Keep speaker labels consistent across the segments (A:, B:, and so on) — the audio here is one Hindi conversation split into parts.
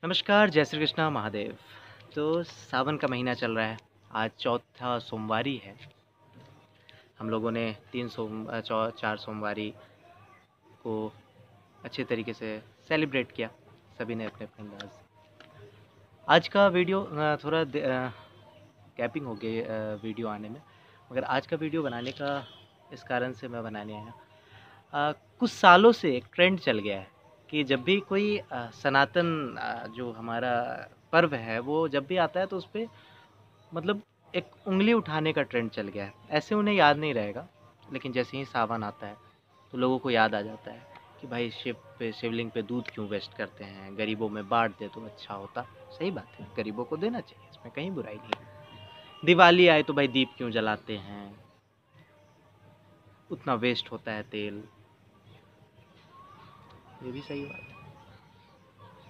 A: नमस्कार, जय श्री कृष्णा महादेव। तो सावन का महीना चल रहा है, आज चौथा सोमवारी है। हम लोगों ने 4 सोमवारी को अच्छे तरीके से सेलिब्रेट किया, सभी ने अपने-अपने अंदाज़। आज का वीडियो थोड़ा गैपिंग हो गई वीडियो आने में, मगर आज का वीडियो बनाने का इस कारण से मैं बनाने आया। कुछ सालों से एक ट्रेंड चल गया है कि जब भी कोई सनातन जो हमारा पर्व है वो जब भी आता है तो उसपे मतलब एक उँगली उठाने का ट्रेंड चल गया है। ऐसे उन्हें याद नहीं रहेगा, लेकिन जैसे ही सावन आता है तो लोगों को याद आ जाता है कि भाई शिवलिंग पे दूध क्यों वेस्ट करते हैं, गरीबों में बाँट दे तो अच्छा होता। सही बात है, गरीबों को देना चाहिए, इसमें कहीं बुराई नहीं है। दिवाली आए तो भाई दीप क्यों जलाते हैं, उतना वेस्ट होता है तेल, ये भी सही बात है।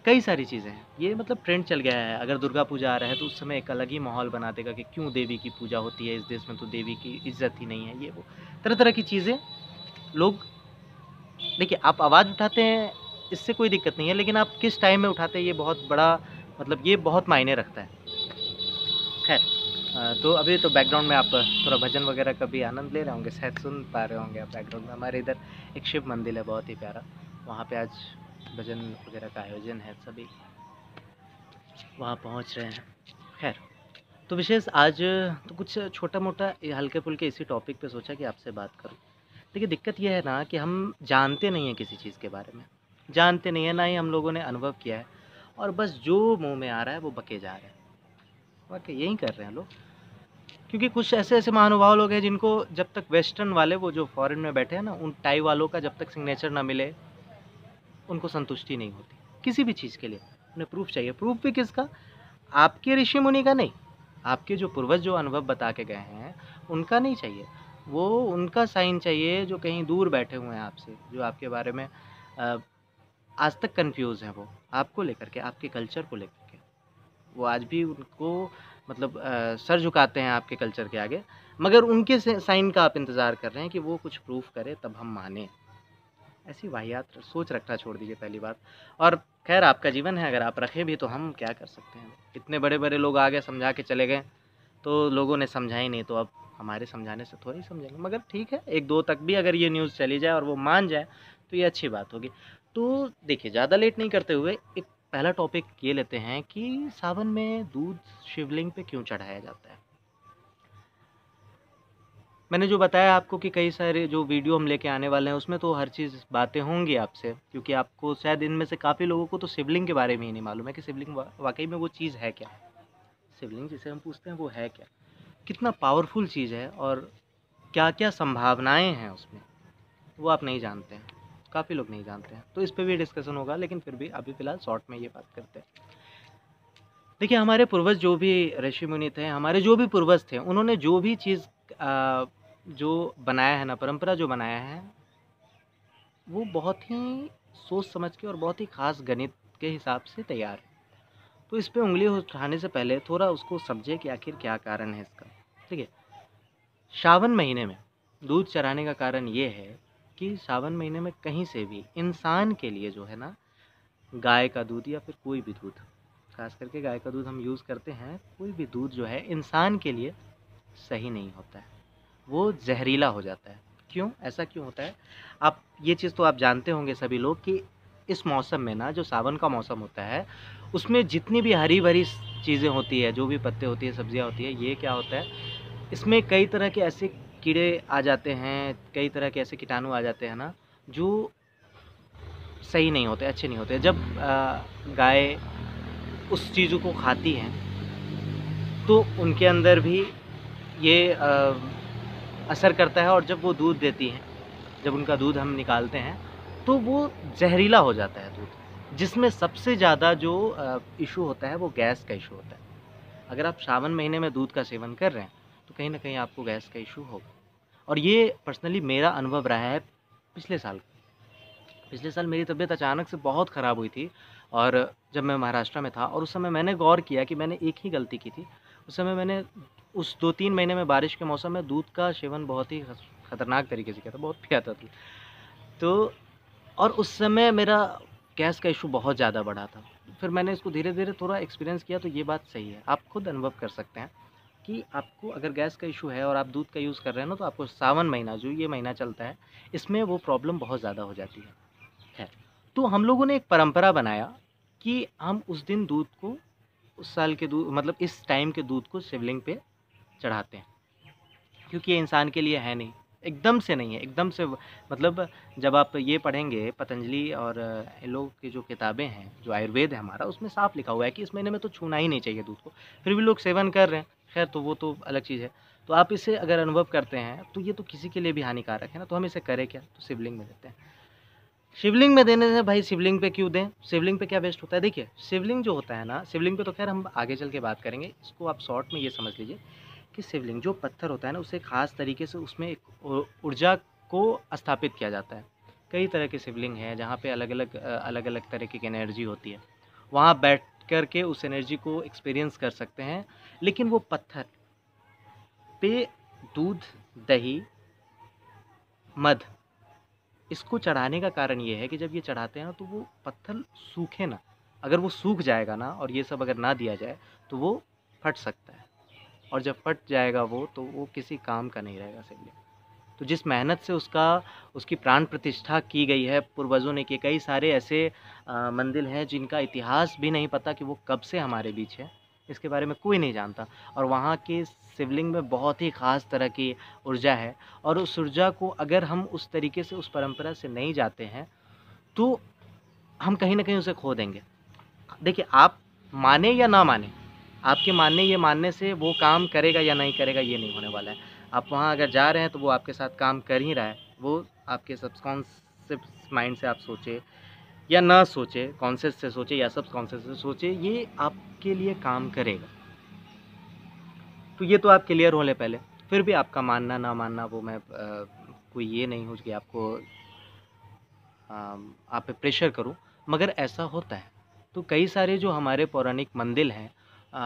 A: कई सारी चीज़ें हैं, ये मतलब ट्रेंड चल गया है। अगर दुर्गा पूजा आ रहा है तो उस समय एक अलग ही माहौल बना देगा कि क्यों देवी की पूजा होती है, इस देश में तो देवी की इज़्ज़त ही नहीं है, ये वो। तरह-तरह की चीज़ें लोग देखिए, आप आवाज़ उठाते हैं, इससे कोई दिक्कत नहीं है, लेकिन आप किस टाइम में उठाते हैं, ये बहुत बड़ा मतलब ये बहुत मायने रखता है। खैर तो अभी तो बैकग्राउंड में आप थोड़ा भजन वगैरह का भी आनंद ले रहे होंगे, शायद सुन पा रहे होंगे आप बैकग्राउंड में। हमारे इधर एक शिव मंदिर है बहुत ही प्यारा, वहाँ पे आज भजन वगैरह का आयोजन है, सभी वहाँ पहुँच रहे हैं। खैर, तो विशेष आज तो कुछ छोटा-मोटा हल्के-फुल्के इसी टॉपिक पे सोचा कि आपसे बात करूँ। देखिए, दिक्कत ये है ना कि हम जानते नहीं हैं किसी चीज़ के बारे में, जानते नहीं हैं, ना ही हम लोगों ने अनुभव किया है और बस जो मुँह में आ रहा है वो बके जा रहे हैं। वाक़ई यही कर रहे हैं लोग, क्योंकि कुछ ऐसे-ऐसे महानुभाव लोग हैं जिनको जब तक वेस्टर्न वाले वो जो फ़ॉरेन में बैठे हैं ना, उन टाई वालों का जब तक सिग्नेचर ना मिले, उनको संतुष्टि नहीं होती, किसी भी चीज़ के लिए। उन्हें प्रूफ़ चाहिए, प्रूफ़ भी किसका? आपके ऋषि-मुनि का नहीं, आपके जो पूर्वज जो अनुभव बता के गए हैं, उनका नहीं चाहिए। वो उनका साइन चाहिए जो कहीं दूर बैठे हुए हैं आपसे, जो आपके बारे में अ, आज तक कन्फ्यूज़ हैं वो, आपको लेकर के, आपके कल्चर को लेकर के। वो आज भी उनको मतलब सर झुकाते हैं आपके कल्चर के आगे, मगर उनके साइन का आप इंतज़ार कर रहे हैं कि वो कुछ प्रूफ़ करे तब हम मानें। ऐसी वाहियात सोच रखना छोड़ दीजिए पहली बात। और ख़ैर आपका जीवन है, अगर आप रखें भी तो हम क्या कर सकते हैं। इतने बड़े-बड़े लोग आ गए, समझा के चले गए, तो लोगों ने समझा ही नहीं, तो अब हमारे समझाने से थोड़ी समझेंगे। मगर ठीक है, 1-2 तक भी अगर ये न्यूज़ चली जाए और वो मान जाए, तो ये अच्छी बात होगी। तो देखिए, ज़्यादा लेट नहीं करते हुए एक पहला टॉपिक ये लेते हैं कि सावन में दूध शिवलिंग पे क्यों चढ़ाया जाता है? मैंने जो बताया आपको कि कई सारे जो वीडियो हम लेके आने वाले हैं, उसमें तो हर चीज़ बातें होंगी आपसे, क्योंकि आपको शायद इनमें से काफ़ी लोगों को तो शिवलिंग के बारे में ही नहीं मालूम है कि शिवलिंग वाक़ई में वो चीज़ है क्या? शिवलिंग जिसे हम पूछते हैं वो है क्या? कितना पावरफुल चीज़ है और क्या-क्या संभावनाएँ हैं उसमें, वो आप नहीं जानते हैं। काफ़ी लोग नहीं जानते हैं। तो इस पे भी डिस्कशन होगा, लेकिन फिर भी अभी फ़िलहाल शॉर्ट में ये बात करते हैं। देखिए, हमारे पूर्वज जो भी ऋषि-मुनि थे, हमारे जो भी पूर्वज थे, उन्होंने जो भी चीज़ जो बनाया है ना, परंपरा जो बनाया है, वो बहुत ही सोच समझ के और बहुत ही ख़ास गणित के हिसाब से तैयार है। तो इस पे उँगली उठाने से पहले थोड़ा उसको समझें कि आखिर क्या कारण है इसका। देखिए, सावन महीने में दूध चढ़ाने का कारण ये है कि सावन महीने में कहीं से भी इंसान के लिए जो है ना, गाय का दूध या फिर कोई भी दूध, ख़ास करके गाय का दूध हम यूज़ करते हैं, कोई भी दूध जो है इंसान के लिए सही नहीं होता है। वो ज़हरीला हो जाता है। क्यों? ऐसा क्यों होता है? आप ये चीज़ तो आप जानते होंगे सभी लोग कि इस मौसम में ना, जो सावन का मौसम होता है, उसमें जितनी भी हरी-भरी चीज़ें होती हैं, जो भी पत्ते होती हैं, सब्जियाँ होती हैं, ये क्या होता है, इसमें कई तरह के ऐसे कीड़े आ जाते हैं, कई तरह के ऐसे कीटाणु आ जाते हैं ना, जो सही नहीं होते, अच्छे नहीं होते। जब गाय उस चीज़ों को खाती हैं, तो उनके अंदर भी ये असर करता है और जब वो दूध देती हैं, जब उनका दूध हम निकालते हैं, तो वो ज़हरीला हो जाता है दूध, जिसमें सबसे ज़्यादा जो इश्यू होता है वो गैस का इश्यू होता है। अगर आप सावन महीने में दूध का सेवन कर रहे हैं, तो कहीं न कहीं आपको गैस का इश्यू होगा और ये पर्सनली मेरा अनुभव रहा है पिछले साल। पिछले साल मेरी तबीयत अचानक से बहुत ख़राब हुई थी और जब मैं महाराष्ट्र में था और उस समय मैंने गौर किया कि मैंने एक ही गलती की थी। उस समय मैंने उस 2-3 महीने में बारिश के मौसम में दूध का सेवन बहुत ही खतरनाक तरीके से किया था, बहुत पिया था दूध। तो और उस समय मेरा गैस का इश्यू बहुत ज़्यादा बढ़ा था। फिर मैंने इसको धीरे-धीरे थोड़ा एक्सपीरियंस किया, तो ये बात सही है। आप खुद अनुभव कर सकते हैं कि आपको अगर गैस का इश्यू है और आप दूध का यूज़ कर रहे हैं ना, तो आपको सावन महीना जो ये महीना चलता है, इसमें वो प्रॉब्लम बहुत ज़्यादा हो जाती है। खैर, तो हम लोगों ने एक परंपरा बनाया कि हम उस दिन दूध को, उस साल के दूध मतलब इस टाइम के दूध को शिवलिंग पे चढ़ाते हैं, क्योंकि ये इंसान के लिए है नहीं, एकदम से नहीं है, एकदम से मतलब जब आप ये पढ़ेंगे पतंजलि और इन लोग की जो किताबें हैं, जो आयुर्वेद है हमारा, उसमें साफ लिखा हुआ है कि इस महीने में तो छूना ही नहीं चाहिए दूध को, फिर भी लोग सेवन कर रहे हैं। खैर, तो वो तो अलग चीज़ है। तो आप इसे अगर अनुभव करते हैं तो ये तो किसी के लिए भी हानिकारक है ना, तो हम इसे करें क्या? तो शिवलिंग में देते हैं। शिवलिंग में देने से भाई शिवलिंग पे क्यों दें? शिवलिंग पे क्या वेस्ट होता है? देखिए, शिवलिंग जो होता है ना, शिवलिंग पे तो खैर हम आगे चल के बात करेंगे, इसको आप शॉर्ट में ये समझ लीजिए कि शिवलिंग जो पत्थर होता है ना, उसे ख़ास तरीके से उसमें एक ऊर्जा को स्थापित किया जाता है। कई तरह के शिवलिंग हैं जहाँ पे अलग-अलग तरीके की एनर्जी होती है। वहाँ बैठ कर के उस एनर्जी को एक्सपीरियंस कर सकते हैं, लेकिन वो पत्थर पे दूध, दही, मध, इसको चढ़ाने का कारण ये है कि जब ये चढ़ाते हैं ना, तो वो पत्थर सूखे ना, अगर वो सूख जाएगा ना और ये सब अगर ना दिया जाए, तो वो फट सकता है, और जब फट जाएगा वो, तो वो किसी काम का नहीं रहेगा शिवलिंग। तो जिस मेहनत से उसकी प्राण प्रतिष्ठा की गई है पूर्वजों ने की, कई सारे ऐसे मंदिर हैं जिनका इतिहास भी नहीं पता कि वो कब से हमारे बीच है, इसके बारे में कोई नहीं जानता, और वहाँ के शिवलिंग में बहुत ही ख़ास तरह की ऊर्जा है, और उस ऊर्जा को अगर हम उस तरीके से, उस परंपरा से नहीं जाते हैं, तो हम कहीं न कहीं उसे खो देंगे। देखिए, आप माने या ना माने, आपके मानने से वो काम करेगा या नहीं करेगा, ये नहीं होने वाला है। आप वहाँ अगर जा रहे हैं तो वो आपके साथ काम कर ही रहा है। वो आपके सबकॉन्शियस माइंड से आप सोचे या ना सोचे, कॉन्शियस से सोचे या सबकॉन्शियस से सोचे, ये आपके लिए काम करेगा। तो ये तो आप क्लियर हो लें पहले। फिर भी आपका मानना ना मानना, वो मैं कोई ये नहीं हूँ कि आपको आप पे प्रेशर करूँ, मगर ऐसा होता है। तो कई सारे जो हमारे पौराणिक मंदिर हैं,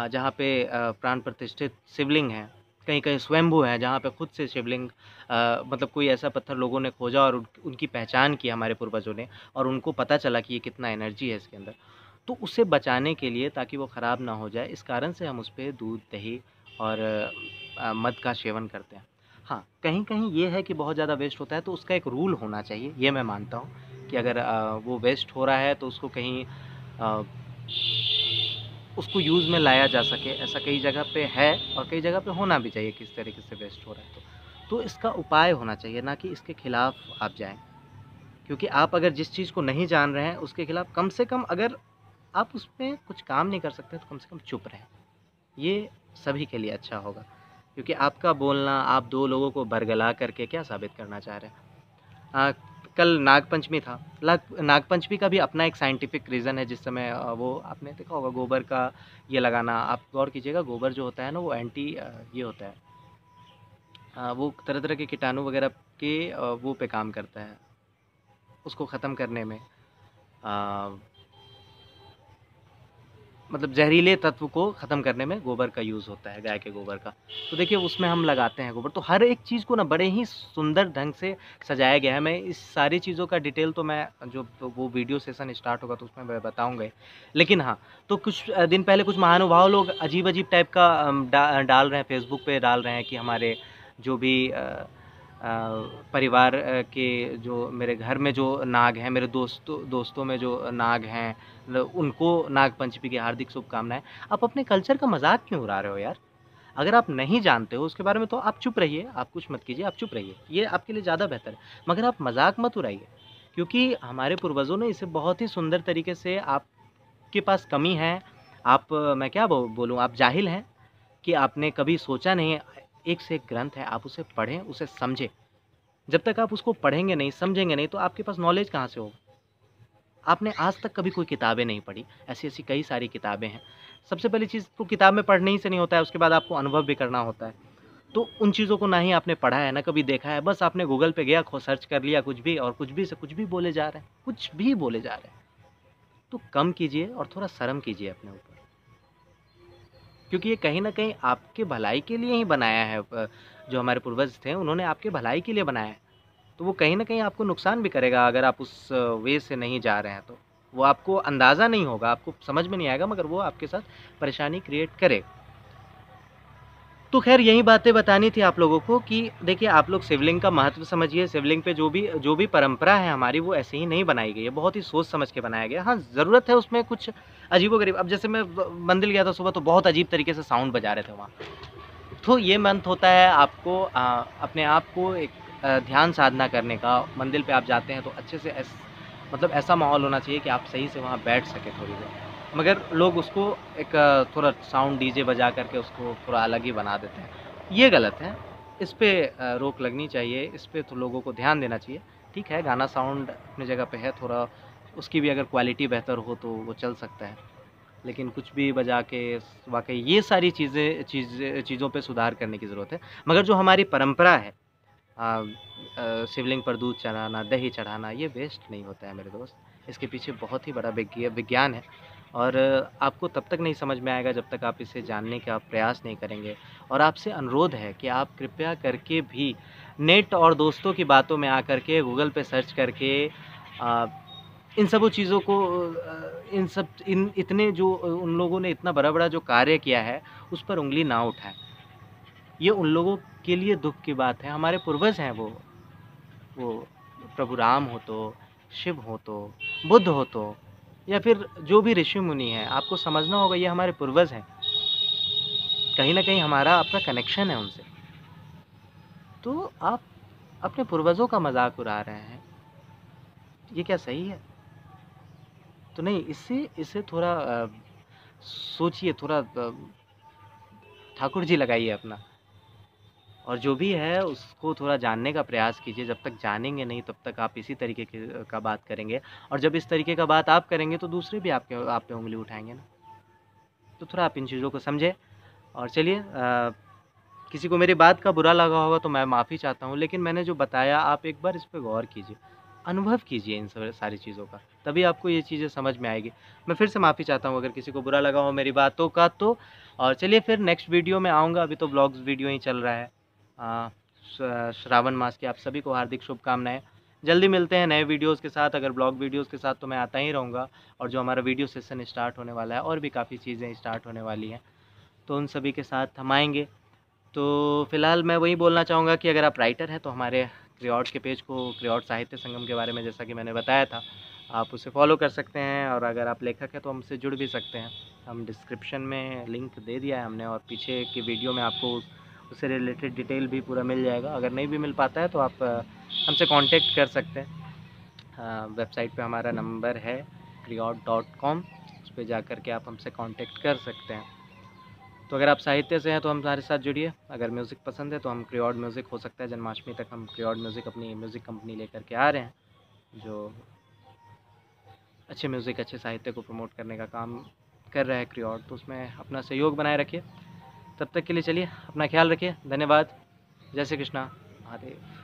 A: जहाँ पे प्राण प्रतिष्ठित शिवलिंग हैं, कहीं-कहीं स्वयंभू हैं, जहाँ पे खुद से शिवलिंग मतलब कोई ऐसा पत्थर लोगों ने खोजा और उनकी पहचान की हमारे पूर्वजों ने, और उनको पता चला कि ये कितना एनर्जी है इसके अंदर। तो उसे बचाने के लिए, ताकि वो ख़राब ना हो जाए, इस कारण से हम उसपे दूध, दही और मध का सेवन करते हैं। हाँ, कहीं-कहीं ये है कि बहुत ज़्यादा वेस्ट होता है, तो उसका एक रूल होना चाहिए, ये मैं मानता हूँ कि अगर वो वेस्ट हो रहा है तो उसको कहीं अ, उसको यूज़ में लाया जा सके, ऐसा कई जगह पे है और कई जगह पे होना भी चाहिए, किस तरीके से वेस्ट हो रहा है तो। तो इसका उपाय होना चाहिए, ना कि इसके खिलाफ आप जाएँ। क्योंकि आप अगर जिस चीज़ को नहीं जान रहे हैं, उसके खिलाफ कम से कम, अगर आप उसमें कुछ काम नहीं कर सकते, तो कम से कम चुप रहें। ये सभी के लिए अच्छा होगा, क्योंकि आपका बोलना, आप 2 लोगों को बरगला करके क्या साबित करना चाह रहे हैं? कल नागपंचमी था। नागपंचमी का भी अपना एक साइंटिफिक रीज़न है, जिस समय वो आपने देखा होगा गोबर का ये लगाना, आप गौर कीजिएगा, गोबर जो होता है ना, वो ये होता है, वो तरह-तरह के कीटाणु वगैरह के वो पे काम करता है, उसको ख़त्म करने में। अ, मतलब ज़हरीले तत्व को ख़त्म करने में गोबर का यूज़ होता है, गाय के गोबर का। तो देखिए, उसमें हम लगाते हैं गोबर, तो हर एक चीज़ को ना बड़े ही सुंदर ढंग से सजाया गया है। मैं इस सारी चीज़ों का डिटेल तो मैं जो तो वो वीडियो सेशन स्टार्ट होगा तो उसमें मैं बताऊँगा ही। लेकिन हाँ, तो कुछ दिन पहले कुछ महानुभाव लोग अजीब-अजीब टाइप का डाल रहे हैं, फ़ेसबुक पे डाल रहे हैं कि हमारे जो भी परिवार के, जो मेरे घर में जो नाग हैं, मेरे दोस्तों में जो नाग हैं, उनको नाग पंचमी की हार्दिक शुभकामनाएँ। आप अपने कल्चर का मज़ाक क्यों उड़ा रहे हो यार? अगर आप नहीं जानते हो उसके बारे में, तो आप चुप रहिए, आप कुछ मत कीजिए, आप चुप रहिए। ये आपके लिए ज़्यादा बेहतर है। मगर आप मज़ाक मत उड़ाइए, क्योंकि हमारे पूर्वजों ने इसे बहुत ही सुंदर तरीके से, आपके पास कमी है, मैं क्या बोलूँ, आप जाहिल हैं कि आपने कभी सोचा नहीं। एक से एक ग्रंथ है, आप उसे पढ़ें, उसे समझें। जब तक आप उसको पढ़ेंगे नहीं, समझेंगे नहीं, तो आपके पास नॉलेज कहाँ से होगा? आपने आज तक कभी कोई किताबें नहीं पढ़ी, ऐसी-ऐसी कई सारी किताबें हैं। सबसे पहली चीज़ तो किताब में पढ़ने ही से नहीं होता है, उसके बाद आपको अनुभव भी करना होता है। तो उन चीज़ों को ना ही आपने पढ़ा है, ना कभी देखा है, बस आपने गूगल पे गया, खो सर्च कर लिया कुछ भी, और कुछ भी से कुछ भी बोले जा रहे हैं, कुछ भी बोले जा रहे हैं। तो कम कीजिए और थोड़ा शर्म कीजिए अपने ऊपर, क्योंकि ये कहीं न कहीं आपके भलाई के लिए ही बनाया है। जो हमारे पूर्वज थे, उन्होंने आपके भलाई के लिए बनाया है। तो वो कहीं न कहीं आपको नुकसान भी करेगा, अगर आप उस वे से नहीं जा रहे हैं तो। वो आपको अंदाज़ा नहीं होगा, आपको समझ में नहीं आएगा, मगर वो आपके साथ परेशानी क्रिएट करे। तो ख़ैर यही बातें बतानी थी आप लोगों को कि देखिए आप लोग शिवलिंग का महत्व समझिए, शिवलिंग पे जो भी परंपरा है हमारी वो ऐसे ही नहीं बनाई गई है, बहुत ही सोच समझ के बनाया गया है। हाँ, ज़रूरत है उसमें कुछ अजीबो-गरीब, अब जैसे मैं मंदिर गया था सुबह तो बहुत अजीब तरीके से साउंड बजा रहे थे वहाँ। तो ये मंथ होता है आपको अपने आप को एक ध्यान साधना करने का। मंदिर पे आप जाते हैं तो अच्छे से मतलब ऐसा माहौल होना चाहिए कि आप सही से वहाँ बैठ सकें थोड़ी देर। मगर लोग उसको एक थोड़ा साउंड डीजे बजा करके उसको थोड़ा अलग ही बना देते हैं। ये गलत है, इस पे रोक लगनी चाहिए, इस पे तो लोगों को ध्यान देना चाहिए। ठीक है, गाना साउंड अपनी जगह पे है, थोड़ा उसकी भी अगर क्वालिटी बेहतर हो तो वो चल सकता है। लेकिन कुछ भी बजा के वाक़ई ये सारी चीज़ों पे सुधार करने की ज़रूरत है। मगर जो हमारी परंपरा है शिवलिंग पर दूध चढ़ाना, दही चढ़ाना, ये वेस्ट नहीं होता है मेरे दोस्त। इसके पीछे बहुत ही बड़ा विज्ञान है और आपको तब तक नहीं समझ में आएगा जब तक आप इसे जानने का प्रयास नहीं करेंगे। और आपसे अनुरोध है कि आप कृपया करके भी नेट और दोस्तों की बातों में आकर के गूगल पे सर्च करके अ, इन सबों चीज़ों को इन इतने जो उन लोगों ने इतना बड़ा-बड़ा जो कार्य किया है, उस पर उँगली ना उठाएँ। ये उन लोगों के लिए दुःख की बात है, हमारे पूर्वज हैं वो प्रभु राम हो तो, शिव हो तो, बुद्ध हो तो या फिर जो भी ऋषि-मुनि हैं, आपको समझना होगा ये हमारे पूर्वज हैं। कहीं न कहीं हमारा अपना कनेक्शन है उनसे। तो आप अपने पूर्वजों का मज़ाक उड़ा रहे हैं, ये क्या सही है? तो नहीं, इससे थोड़ा सोचिए, थोड़ा ठाकुर जी लगाइए अपना और जो भी है उसको थोड़ा जानने का प्रयास कीजिए। जब तक जानेंगे नहीं तब तक आप इसी तरीके का बात करेंगे और जब इस तरीके का बात आप करेंगे तो दूसरे भी आप पे उँगली उठाएँगे ना। तो थोड़ा आप इन चीज़ों को समझें और चलिए किसी को मेरी बात का बुरा लगा होगा तो मैं माफ़ी चाहता हूँ, लेकिन मैंने जो बताया आप एक बार इस पे गौर कीजिए, अनुभव कीजिए इन सारी चीज़ों का, तभी आपको ये चीज़ें समझ में आएगी। मैं फिर से माफ़ी चाहता हूँ अगर किसी को बुरा लगा हो मेरी बातों का तो और चलिए फिर नेक्स्ट वीडियो में आऊँगा, अभी तो व्लॉग्स वीडियो ही चल रहा है। श्रावण मास की आप सभी को हार्दिक शुभकामनाएँ। जल्दी मिलते हैं नए वीडियोज़ के साथ, अगर ब्लॉग वीडियोज़ के साथ तो मैं आता ही रहूँगा और जो हमारा वीडियो सेशन स्टार्ट होने वाला है और भी काफ़ी चीज़ें स्टार्ट होने वाली हैं, तो उन सभी के साथ हम आएँगे। तो फ़िलहाल मैं वही बोलना चाहूँगा कि अगर आप राइटर हैं तो हमारे क्रिओट के पेज को क्रिओट साहित्य संगम के बारे में जैसा कि मैंने बताया था, आप उसे फ़ॉलो कर सकते हैं और अगर आप लेखक हैं तो हमसे जुड़ भी सकते हैं। हम डिस्क्रिप्शन में लिंक दे दिया है हमने और पीछे की वीडियो में आपको उससे रिलेटेड डिटेल भी पूरा मिल जाएगा। अगर नहीं भी मिल पाता है तो आप हमसे कॉन्टैक्ट कर सकते हैं। वेबसाइट पे हमारा नंबर है criot.com, उस पे जा कर के आप हमसे कॉन्टैक्ट कर सकते हैं। तो अगर आप साहित्य से हैं तो हमारे साथ जुड़िए, अगर म्यूज़िक पसंद है तो हम क्रिओड म्यूज़िक हो सकता है जन्माष्टमी तक हम क्रिओड म्यूज़िक अपनी म्यूज़िक कंपनी लेकर के आ रहे हैं, जो अच्छे म्यूज़िक, अच्छे साहित्य को प्रमोट करने का काम कर रहा है क्रिओड, तो उसमें अपना सहयोग बनाए रखिए। तब तक के लिए चलिए अपना ख्याल रखिए, धन्यवाद, जय श्री कृष्णा, महादेव।